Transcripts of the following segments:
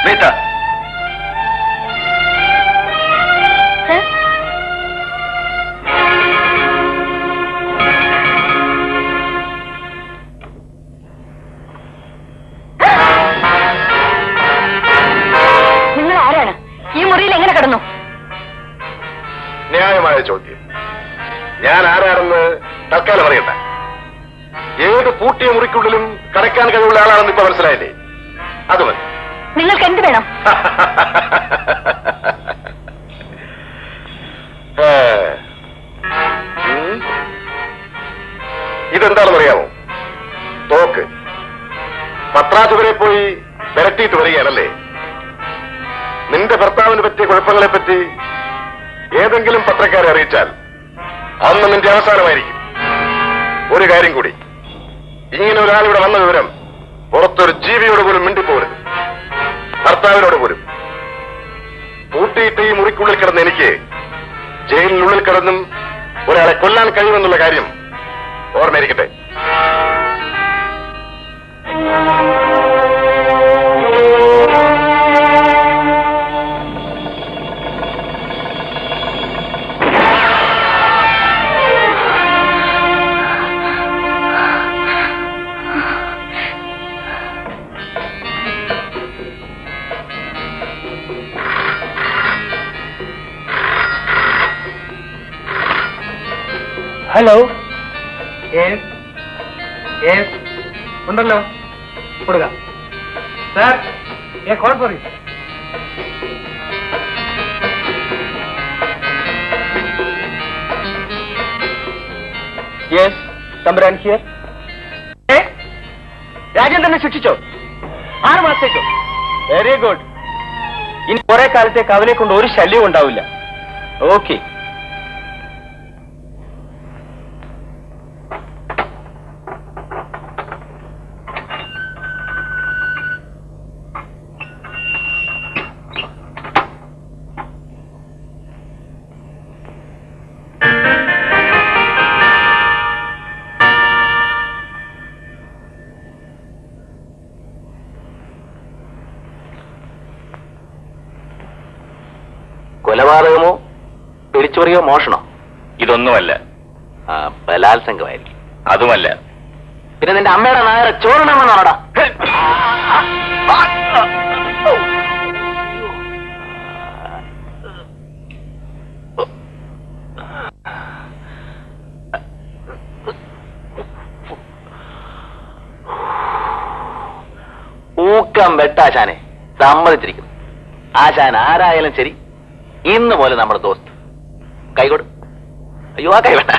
റീത്ത, നിങ്ങൾ ആരാണ്? ഈ മുറിയിൽ എങ്ങനെ കിടന്നു? ന്യായമായ ചോദ്യം. ഞാൻ ആരാണെന്ന് തൽക്കാലം അറിയട്ടെ. ഏത് പൂട്ടിയ മുറിക്കുള്ളിലും കടക്കാൻ കഴിവുള്ള ആളാണെന്ന് ഇപ്പൊ മനസ്സിലായില്ലേ? അത് മതി. നിങ്ങൾക്ക് എന്ത് വേണം? ഇതെന്താണെന്ന് അറിയാമോ? തോക്ക്. പത്രാസുവരെ പോയി വിരട്ടിയിട്ട് വരികയാണല്ലേ? നിന്റെ ഭർത്താവിന് പറ്റിയ കുഴപ്പങ്ങളെ പറ്റി ഏതെങ്കിലും പത്രക്കാരെ അറിയിച്ചാൽ അന്ന് നിന്റെ അവസാനമായിരിക്കും. ഒരു കാര്യം കൂടി, ഇങ്ങനെ ഒരാളിവിടെ വന്ന വിവരം പുറത്തൊരു ജീവിയോട് പോലും മിണ്ടിപ്പോകരുത്. ഭർത്താവിനോട് പോലും. പൂട്ടിയിട്ട് ഈ മുറിക്കുള്ളിൽ കിടന്ന് എനിക്ക് ജയിലിനുള്ളിൽ കിടന്നും ഒരാളെ കൊല്ലാൻ കഴിയുമെന്നുള്ള കാര്യം ഓർമ്മയിരിക്കട്ടെ. ഹലോ. ഉണ്ടല്ലോ, കൊടുക്കാം sir. Call for you. Yes, Thampuran here. രാജേന്ദ്രനെ ശിക്ഷിച്ചോ? 6 മാസത്തേക്കോ? Very good. ഇനി കുറെ കാലത്തേക്ക് അവനെ കൊണ്ട് ഒരു ശല്യവും ഉണ്ടാവില്ല. ഓക്കെ. കൊലപാതകമോ പിടിച്ചുപറിയോ മോഷണോ? ഇതൊന്നുമല്ല. ബലാത്സംഗമായിരിക്കും. അതുമല്ല. പിന്നെ നിന്റെ അമ്മയുടെ നായരെ ചോരണമെന്നാണോടാ? ഊക്കം വെട്ടാശാനെ, സമ്മതിച്ചിരിക്കുന്നു. ആശാൻ ആരായാലും ശരി, ഇന്ന് പോലെ നമ്മുടെ ദോസ്ത്. കൈകൊട്. അയ്യോ, ആ കൈ വേണ്ട.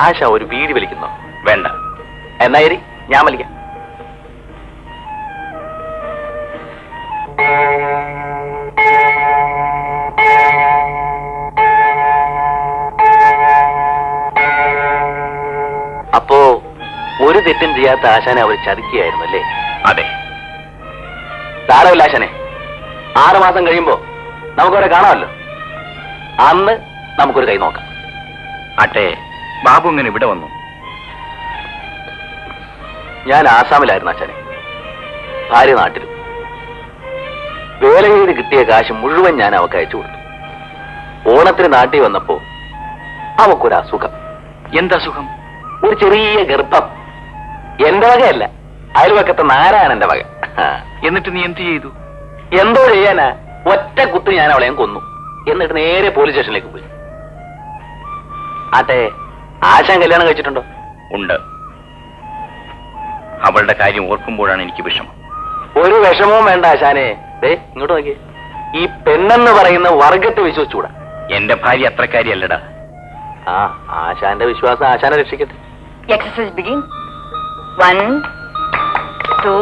ആശ ഒരു ബീഡി വലിക്കുന്നോ? വേണ്ട. എന്നാ ശരി, ഞാൻ വലിക്കാം. അപ്പോ ഒരു തെറ്റും ചെയ്യാത്ത ആശാനെ അവർ ചതിക്കുകയായിരുന്നു അല്ലേ? അതെ. സാരമില്ല ആശാനെ, 6 മാസം കഴിയുമ്പോ നമുക്കവരെ കാണാമല്ലോ. അന്ന് നമുക്കൊരു കൈ നോക്കാം. ആട്ടെ, ബാബു ഇങ്ങനെ ഇവിടെ വന്നു? ഞാൻ ആസാമിലായിരുന്നു ആശാനെ, ഭാര്യ നാട്ടിലും. വേല ചെയ്ത് കിട്ടിയ കാശ് മുഴുവൻ ഞാൻ അവക്ക് അയച്ചു കൊടുത്തു. ഓണത്തിന് നാട്ടിൽ വന്നപ്പോ അവക്കൊരു അസുഖം. എന്തസുഖം? ഒരു ചെറിയ ഗർഭം. എന്റെ വകയല്ല, അയൽവക്കത്തെ നാരായണന്റെ വക. എന്നിട്ട് നീ എന്ത് ചെയ്തു? എന്തോ ചെയ്യാനാ, ഒറ്റ കുത്ത് ഞാൻ അവളെയും കൊന്നു. എന്നിട്ട് നേരെ പോലീസ് സ്റ്റേഷനിലേക്ക് പോയി. ആട്ടെ, ആശാൻ കല്യാണം കഴിച്ചിട്ടുണ്ടോ? ഉണ്ട്. അവളുടെ കാര്യം ഓർക്കുമ്പോഴാണ് എനിക്ക് വിഷമം. ഒരു വിഷമവും വേണ്ട ആശാനെ. ഇങ്ങോട്ട് നോക്കി. ഈ പെണ്ണെന്ന് പറയുന്ന വർഗത്തെ വിശ്വസിച്ചുകൂടാ. എന്റെ ഭാര്യ അത്രക്കാരിയല്ലടാ. ആശാന്റെ വിശ്വാസം ആശാനെ രക്ഷിക്കട്ടെ. Exercise begin. 1 2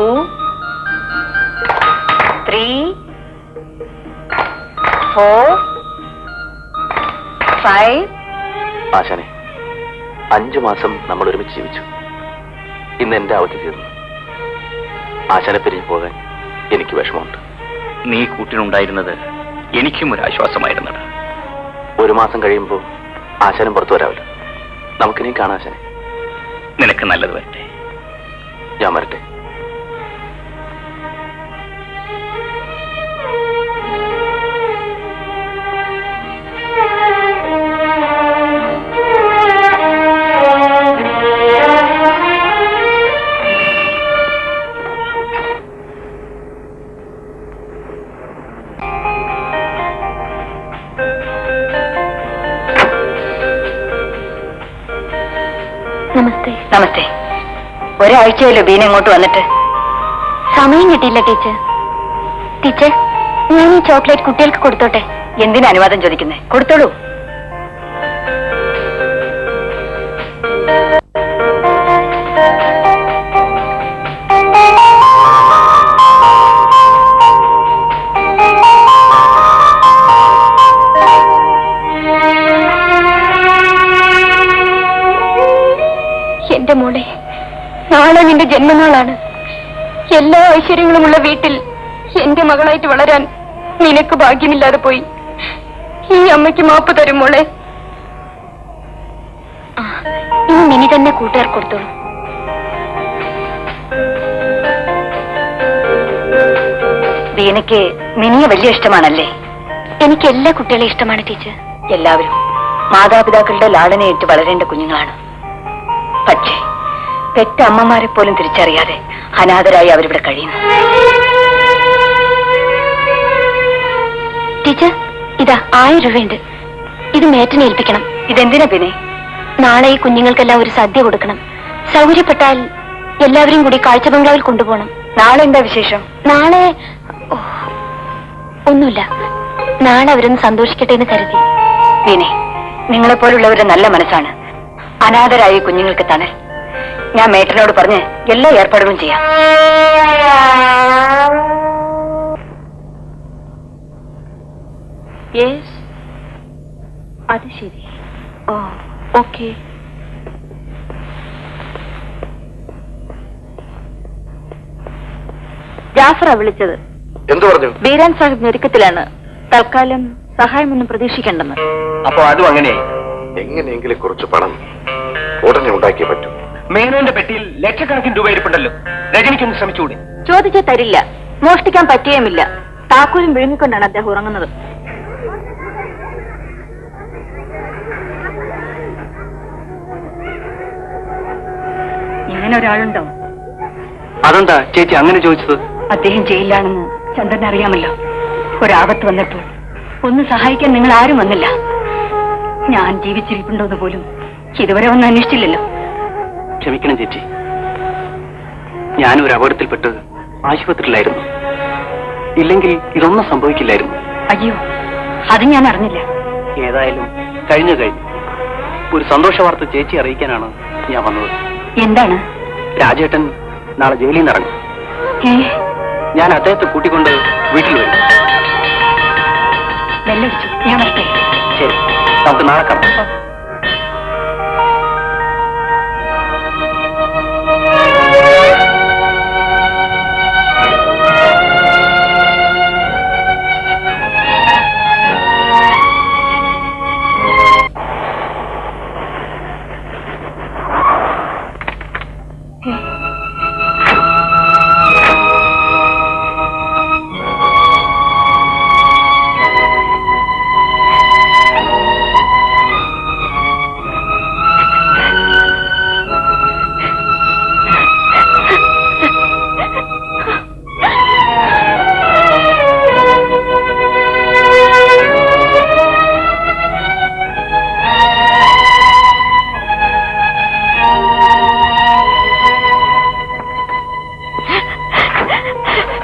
3 4 5. ആശാനെ, 5 മാസം നമ്മൾ ഒരുമിച്ച് ജീവിച്ചു. ഇന്ന് എന്റെ അവധി തീർന്നു. ആശാനെ പിരിഞ്ഞു പോകാൻ എനിക്ക് വിഷമമുണ്ട്. നീ കൂട്ടിനുണ്ടായിരുന്നത് എനിക്കും ഒരു ആശ്വാസമായിരുന്നടാ. 1 മാസം കഴിയുമ്പോൾ ആശാനും പുറത്തു വരാമല്ലോ. നമുക്കിനി കാണാം ആശാനെ. നിനക്ക് നല്ലത് വരട്ടെ. ഞാൻ വരട്ടെ. നമസ്തേ. നമസ്തേ. ഒരാഴ്ചയല്ലോ ബീന ഇങ്ങോട്ട് വന്നിട്ട്. സമയം കിട്ടിയില്ല ടീച്ചർ. ടീച്ചർ, ഞാൻ ഈ ചോക്ലേറ്റ് കുട്ടികൾക്ക് കൊടുത്തോട്ടെ? എന്തിനാ അനുവാദം ചോദിക്കുന്നേ? കൊടുത്തോളൂ. എന്റെ മോളെ, നാളെ നിന്റെ ജന്മനാളാണ്. എല്ലാ ഐശ്വര്യങ്ങളുമുള്ള വീട്ടിൽ എന്റെ മകളായിട്ട് വളരാൻ നിനക്ക് ഭാഗ്യമില്ലാതെ പോയി. ഈ അമ്മയ്ക്ക് മാപ്പ് തരും മോളെ. ഇനി മിനി തന്നെ കൂട്ടുകാർ കൊടുത്തോളൂ. ബീനയ്ക്ക് മിനിയെ വലിയ ഇഷ്ടമാണല്ലേ? എനിക്ക് എല്ലാ കുട്ടികളെയും ഇഷ്ടമാണ് ടീച്ചർ. എല്ലാവരും മാതാപിതാക്കളുടെ ലാളനയേറ്റ് വളരേണ്ട കുഞ്ഞുങ്ങളാണ്. പക്ഷേ പെറ്റ അമ്മമാരെ പോലും തിരിച്ചറിയാതെ അനാഥരായി അവരിവിടെ കഴിയുന്നു. ടീച്ചർ, ഇതാ 1000 രൂപയുണ്ട്. ഇത് മേറ്റനെ ഏൽപ്പിക്കണം. ഇതെന്തിനാ പിന്നെ? നാളെ ഈ കുഞ്ഞുങ്ങൾക്കെല്ലാം ഒരു സദ്യ കൊടുക്കണം. സൗകര്യപ്പെട്ടാൽ എല്ലാവരും കൂടി കാഴ്ച ബംഗ്ലാവിൽ കൊണ്ടുപോകണം. നാളെ എന്താ വിശേഷം? നാളെ ഒന്നുമില്ല. നാളെ അവരൊന്ന് സന്തോഷിക്കട്ടെ എന്ന് കരുതി. ബീനെ, നിങ്ങളെപ്പോലുള്ളവരുടെ നല്ല മനസ്സാണ് അനാഥരായ കുഞ്ഞുങ്ങൾക്ക് തണൽ. ഞാൻ മേട്ടനോട് പറഞ്ഞ് എല്ലാ ഏർപ്പാടുകളും ചെയ്യാം. അത് ശരി. ഓക്കെ. ജാഫറാ വിളിച്ചത്. എന്തു പറഞ്ഞു? ബീരാൻ സാഹിബ് ഞെരുക്കത്തിലാണ്. തൽക്കാലം സഹായമൊന്നും പ്രതീക്ഷിക്കേണ്ടെന്ന്. അപ്പൊ അതും അങ്ങനെയായി. എങ്ങനെയെങ്കിലും കുറച്ച് പണം ഉടനെ ഉണ്ടാക്കിയേ പറ്റൂ. മേനോന്റെ പെട്ടിയിൽ ലക്ഷക്കണക്കിന് രൂപ ഇരിപ്പുണ്ടല്ലോ. രജനിക്കൊന്ന് ശ്രമിച്ചുകൂടെ? ചോദിച്ചാൽ തരില്ല. മോഷ്ടിക്കാൻ പറ്റുകയുമില്ല. താക്കോലും വിഴുങ്ങിക്കൊണ്ടാണ് അദ്ദേഹം ഉറങ്ങുന്നത്. ഇങ്ങനെ ഒരാളുണ്ടോ? അതെന്താ ചേച്ചി അങ്ങനെ ചോദിച്ചത്? അദ്ദേഹം ജയിലിലാണെന്ന് ചന്ദ്രൻ അറിയാമല്ലോ. ഒരാപത്ത് വന്നപ്പോൾ ഒന്ന് സഹായിക്കാൻ നിങ്ങൾ ആരും വന്നില്ല. ഞാൻ ജീവിച്ചിരിപ്പുണ്ടോന്ന് പോലും ഇതുവരെ ഒന്നും അന്വേഷിച്ചില്ലല്ലോ. ക്ഷമിക്കണം ചേച്ചി, ഞാനൊരു അപകടത്തിൽപ്പെട്ട് ആശുപത്രിയിലായിരുന്നു. ഇല്ലെങ്കിൽ ഇതൊന്നും സംഭവിക്കില്ലായിരുന്നു. അയ്യോ, അത് ഞാൻ അറിഞ്ഞില്ല. ഏതായാലും കഴിഞ്ഞു. ഒരു സന്തോഷ വാർത്ത ചേച്ചി അറിയിക്കാനാണ് ഞാൻ വന്നത്. എന്താണ്? രാജേട്ടൻ നാളെ ജയിലിൽ നിന്ന് ഇറങ്ങും. ഞാൻ അദ്ദേഹത്തെ കൂട്ടിക്കൊണ്ട് വീട്ടിൽ വരും. വെല്ലടിച്ചു. ഞാൻ വരട്ടെ. ശരി, നമുക്ക് നാളെ കാണാം.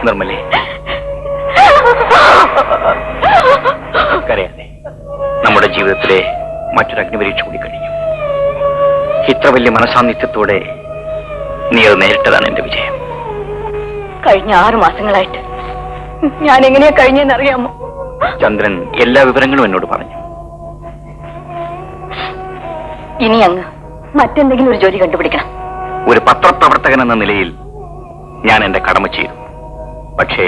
നിർമ്മലേ, കരയാതെ. നമ്മുടെ ജീവിതത്തിലെ മറ്റൊരു അഗ്നിപരീക്ഷ കൂടി കഴിഞ്ഞു. ഇത്ര വലിയ മനസാന്നിധ്യത്തോടെ നീ അത് നേരിട്ടതാണ് എന്റെ വിജയം. കഴിഞ്ഞ 6 മാസങ്ങളായിട്ട് ഞാൻ എങ്ങനെയാ കഴിഞ്ഞെന്നറിയാമോ? ചന്ദ്രൻ എല്ലാ വിവരങ്ങളും എന്നോട് പറഞ്ഞു. ഇനി അങ്ങ് മറ്റെന്തെങ്കിലും ഒരു ജോലി കണ്ടുപിടിക്കണം. ഒരു പത്രപ്രവർത്തകൻ എന്ന നിലയിൽ ഞാൻ എന്റെ കടമ ചെയ്തു. പക്ഷേ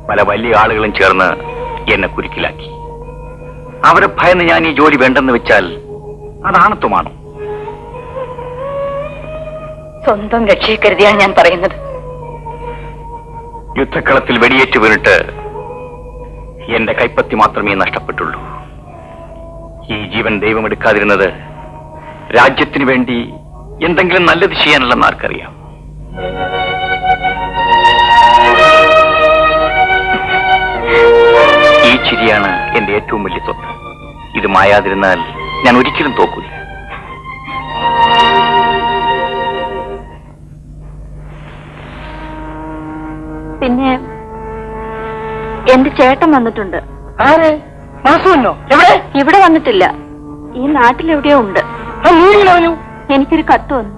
പല വലിയ ആളുകളും ചേർന്ന് എന്നെ കുരുക്കിലാക്കി. അവരെ ഭയന്ന് ഞാൻ ഈ ജോലി വേണ്ടെന്ന് വെച്ചാൽ അത് ആണത്വമാണോ? സ്വന്തം രക്ഷയെ കരുതിയാണ് ഞാൻ പറയുന്നത്. യുദ്ധക്കളത്തിൽ വെടിയേറ്റ് വീണിട്ട് എന്റെ കൈപ്പത്തി മാത്രമേ നഷ്ടപ്പെട്ടുള്ളൂ. ഈ ജീവൻ ദൈവം എടുക്കാതിരുന്നത് രാജ്യത്തിന് വേണ്ടി എന്തെങ്കിലും നല്ലത് ചെയ്യാനല്ലെന്ന് ആർക്കറിയാം. ഈ ചിരിയാണ് എന്റെ ഏറ്റവും വലിയ സ്വത്ത്. ഇത് മായാതിരുന്നാൽ ഞാൻ ഒരിക്കലും തോക്കില്ല. പിന്നെ എന്റെ ചേട്ടൻ വന്നിട്ടുണ്ട്. ആരെ? മാസുവല്ലോ? എവിടെ? ഇവിടെ വന്നിട്ടില്ല, ഈ നാട്ടിലെവിടെയോ ഉണ്ട്. നീ എങ്ങനെ പറഞ്ഞു? എനിക്കൊരു കത്ത് വന്നു.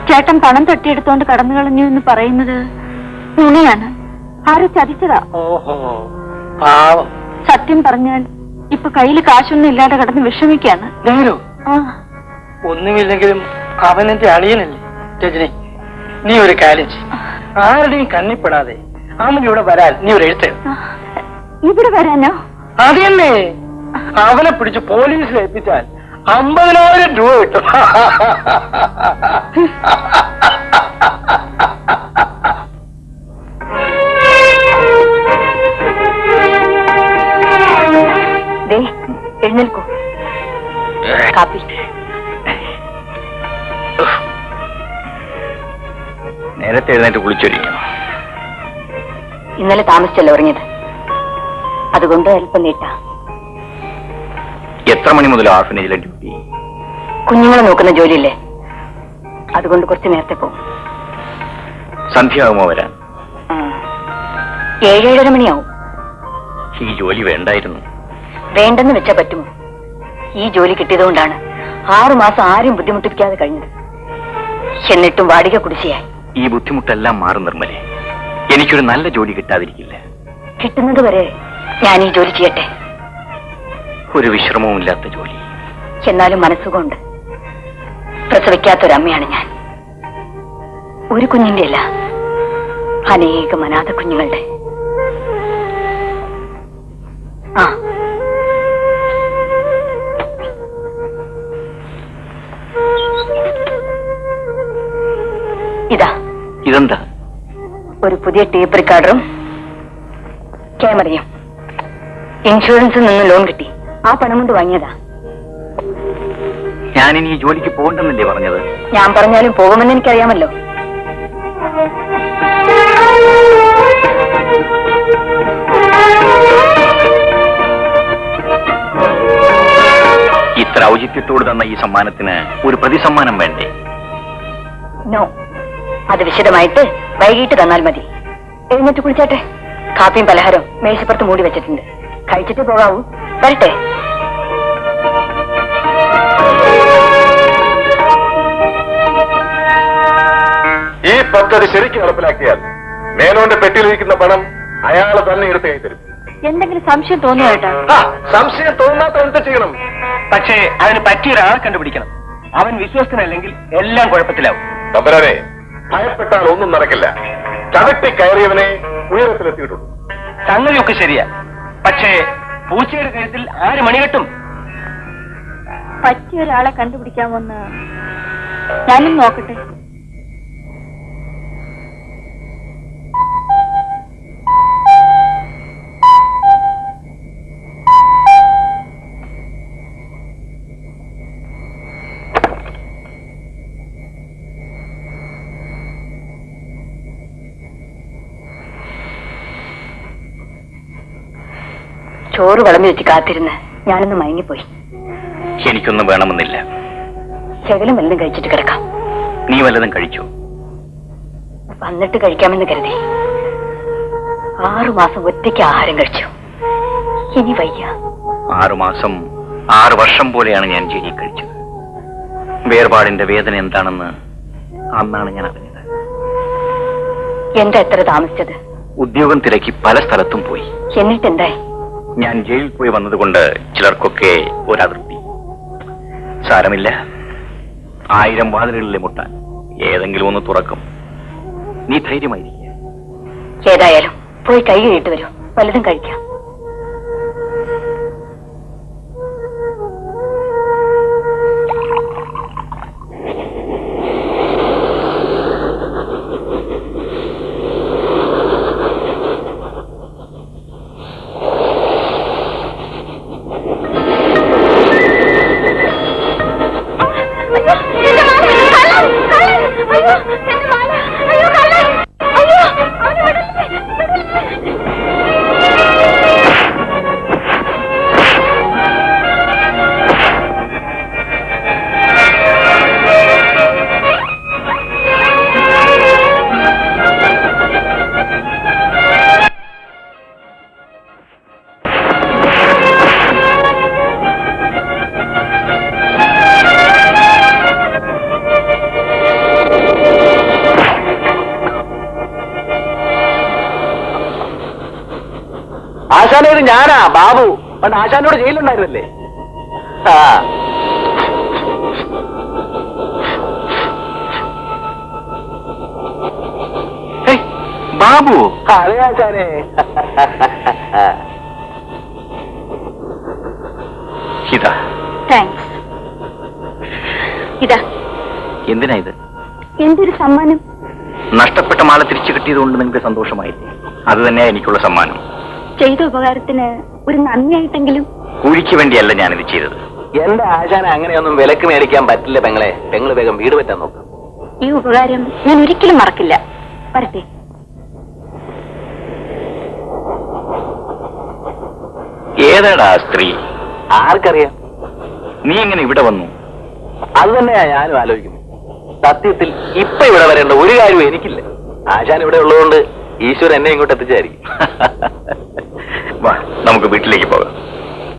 ചേട്ടൻ പണം തട്ടിയെടുത്തോണ്ട് കടന്നു കളഞ്ഞു എന്ന് പറയുന്നത് നുണയാണ്. ആരോ ചതിച്ചതാ. ഓഹോ, പാവം. സത്യം പറഞ്ഞാൽ ഇപ്പൊ കയ്യിൽ കാശൊന്നും ഇല്ലാതെ കിടന്ന് വിഷമിക്കാണ്. നേരോ? ആ, ഒന്നുമില്ലെങ്കിലും അവനെന്റെ അളിയനല്ലേ. രജനി, നീ ഒരു കാര്യം ചെയ്യ്. ആരുടെയും കണ്ണിപ്പെടാതെ അവൻ ഇവിടെ വരാൻ നീ ഒരു എഴുത്ത്. ഇവിടെ വരാനോ? അത് തന്നെ. അവനെ പിടിച്ച് പോലീസിൽ ഏൽപ്പിച്ചാൽ 50,000 രൂപ കിട്ടും. ദേ, എഴുന്നേൽക്കൂ. കാപ്പി. നേരത്തെ എഴുന്നേറ്റ് കുളിച്ചൊരിക്കും. ഇന്നലെ താമസിച്ചല്ലോ ഉറങ്ങിയത്, അതുകൊണ്ട് അല്പം നീട്ടാ. എത്ര മണി മുതൽ ഓർഫനേജിലെ ഡ്യൂട്ടി? കുഞ്ഞുങ്ങളെ നോക്കുന്ന ജോലിയില്ലേ, അതുകൊണ്ട് കുറച്ച് നേരത്തെ പോകും. സന്ധ്യയാകുമോ വരാൻ? 7-7:30 മണിയാവും. ഈ ജോലി വേണ്ടായിരുന്നു. വേണ്ടെന്ന് വെച്ചാ പറ്റുമോ? ഈ ജോലി കിട്ടിയതുകൊണ്ടാണ് 6 മാസം ആരും ബുദ്ധിമുട്ടിപ്പിക്കാതെ കഴിഞ്ഞത്. എന്നിട്ടും വാടിക കുടിശ്ശിയായി. ഈ ബുദ്ധിമുട്ടെല്ലാം മാറും നിർമ്മലേ. എനിക്കൊരു നല്ല ജോലി കിട്ടാതിരിക്കില്ല. കിട്ടുന്നത് വരെ ഞാൻ ഈ ജോലി ചെയ്യട്ടെ. ഒരു വിശ്രമവും ഇല്ലാത്ത ജോലി. എന്നാലും മനസ്സുകൊണ്ട് പ്രസവിക്കാത്തൊരമ്മയാണ് ഞാൻ. ഒരു കുഞ്ഞിന്റെ അല്ല, അനേകം അനാഥ കുഞ്ഞുങ്ങളുടെ. ആ, ഇതാ. ഇതെന്താ? ഒരു പുതിയ ടേപ്പ് റെക്കോർഡറും ക്യാമറയും. ഇൻഷുറൻസിൽ നിന്ന് ലോൺ കിട്ടി, ആ പണം കൊണ്ട് വാങ്ങിയതാ. ഞാനിനി ഈ ജോലിക്ക് പോകണ്ടെന്നല്ലേ പറഞ്ഞത്? ഞാൻ പറഞ്ഞാലും പോകുമെന്ന് എനിക്കറിയാമല്ലോ. ഇത്ര ഔചിത്യത്തോട് തന്ന ഈ സമ്മാനത്തിന് ഒരു പ്രതിസമ്മാനം വേണ്ടേ? നോ, അത് വിശദമായിട്ട് വൈകിട്ട് തന്നാൽ മതി. എഴുന്നേറ്റ് കുളിച്ചാട്ടെ. കാപ്പിയും പലഹാരവും മേശപ്പുറത്ത് മൂടി വെച്ചിട്ടുണ്ട്, കഴിച്ചിട്ട് പോകാവൂ. വരട്ടെ. ഈ പദ്ധതി ശരിക്കും നടപ്പിലാക്കിയാൽ മേനോന്റെ പെട്ടിയിലിരിക്കുന്ന പണം അയാൾ തന്നെ എടുത്ത് കൈ തരും. എന്തെങ്കിലും സംശയം തോന്നുക കേട്ടാ? സംശയം തോന്നാത്ത എന്ത് ചെയ്യണം? പക്ഷേ അതിന് പറ്റിയ ഒരാളെ കണ്ടുപിടിക്കണം. അവൻ വിശ്വസ്തനല്ലെങ്കിൽ എല്ലാം കുഴപ്പത്തിലാവും. തമ്പുരാനെ, ഭയപ്പെട്ടാൽ ഒന്നും നടക്കില്ല. ചവിട്ടി കയറിയവനെ ഉയരത്തിലെത്തിയിട്ടുള്ളൂ. സംഗതിയൊക്കെ ശരിയാ, പക്ഷേ പൂച്ചയുടെ കഴുത്തിൽ 6 മണി കെട്ടും. പറ്റിയ ഒരാളെ കണ്ടുപിടിക്കാമെന്ന് ഞാനും നോക്കട്ടെ. ചോറ് വിളമ്പി വെച്ച് കാത്തിരുന്ന് ഞാനൊന്ന് മയങ്ങിപ്പോയി. എനിക്കൊന്നും വേണമെന്നില്ല. ശകലം വല്ലതും കഴിച്ചിട്ട് കിടക്കാം. നീ വല്ലതും കഴിച്ചു? വന്നിട്ട് കഴിക്കാമെന്ന് കരുതി. 6 മാസം ഒറ്റയ്ക്ക് ആഹാരം കഴിച്ചു. ഇനി വയ്യ. 6 മാസം 6 വർഷം പോലെയാണ് ഞാൻ ജയിലിൽ കഴിച്ചത്. വേർപാടിന്റെ വേദന എന്താണെന്ന് അന്നാണ് ഞാൻ അറിഞ്ഞത്. എന്താ എത്ര താമസിച്ചത്? ഉദ്യോഗം തിരക്കി പല സ്ഥലത്തും പോയി. എന്നിട്ടെന്തായി? ഞാൻ ജയിലിൽ പോയി വന്നതുകൊണ്ട് ചിലർക്കൊക്കെ ഒരതൃപ്തി. സാരമില്ല, 1000 വാതിലുകളിലെ മുട്ടാൻ ഏതെങ്കിലും ഒന്ന് തുറക്കും. നീ ധൈര്യമായിരിക്കുക. ഏതായാലും പോയി കൈ കഴുകിയിട്ട് വരൂ, വല്ലതും കഴിക്കാം. ആശാനെ ഇത് ഞാനാ ബാബു. പണ്ട് ആശാനോട് ജയിലുണ്ടായിരുന്നല്ലേ? ആ ബാബു, അതെ ആശാനെ. ഇതാ. താങ്ക്സ്. ഇതാ. എന്തിനാ ഇത്? എന്തൊരു സമ്മാനം. നഷ്ടപ്പെട്ട മാല തിരിച്ചു കിട്ടിയതുകൊണ്ട് നിങ്ങൾക്ക് സന്തോഷമായില്ലേ? അത് തന്നെയാ എനിക്കുള്ള സമ്മാനം. ചെയ്ത ഉപകാരത്തിന് ഒരു നന്ദിയായിട്ടെങ്കിലും. കൂലിക്ക് വേണ്ടിയല്ല ഞാനിത് ചെയ്തത്. എന്റെ ആശാനെ അങ്ങനെയൊന്നും വിലക്ക് മേടിക്കാൻ പറ്റില്ല പെങ്ങളെ. പെങ്ങള് വേഗം വീട് പറ്റാൻ നോക്കാം. ഈ ഉപകാരം ഞാൻ ഒരിക്കലും മറക്കില്ല. വരട്ടെ. ഏതാടാ സ്ത്രീ? ആർക്കറിയാം? നീ എങ്ങനെ ഇവിടെ വന്നു? അത് തന്നെയാ ഞാനും ആലോചിക്കുന്നു. സത്യത്തിൽ ഇപ്പൊ ഇവിടെ വരേണ്ട ഒരു കാര്യവും എനിക്കില്ല. ആശാൻ ഇവിടെ ഉള്ളതുകൊണ്ട് ഈശ്വരൻ എന്നെ ഇങ്ങോട്ട് എത്തിച്ചായിരിക്കും. വാ, നമുക്ക് വീട്ടിലേക്ക് പോകാം.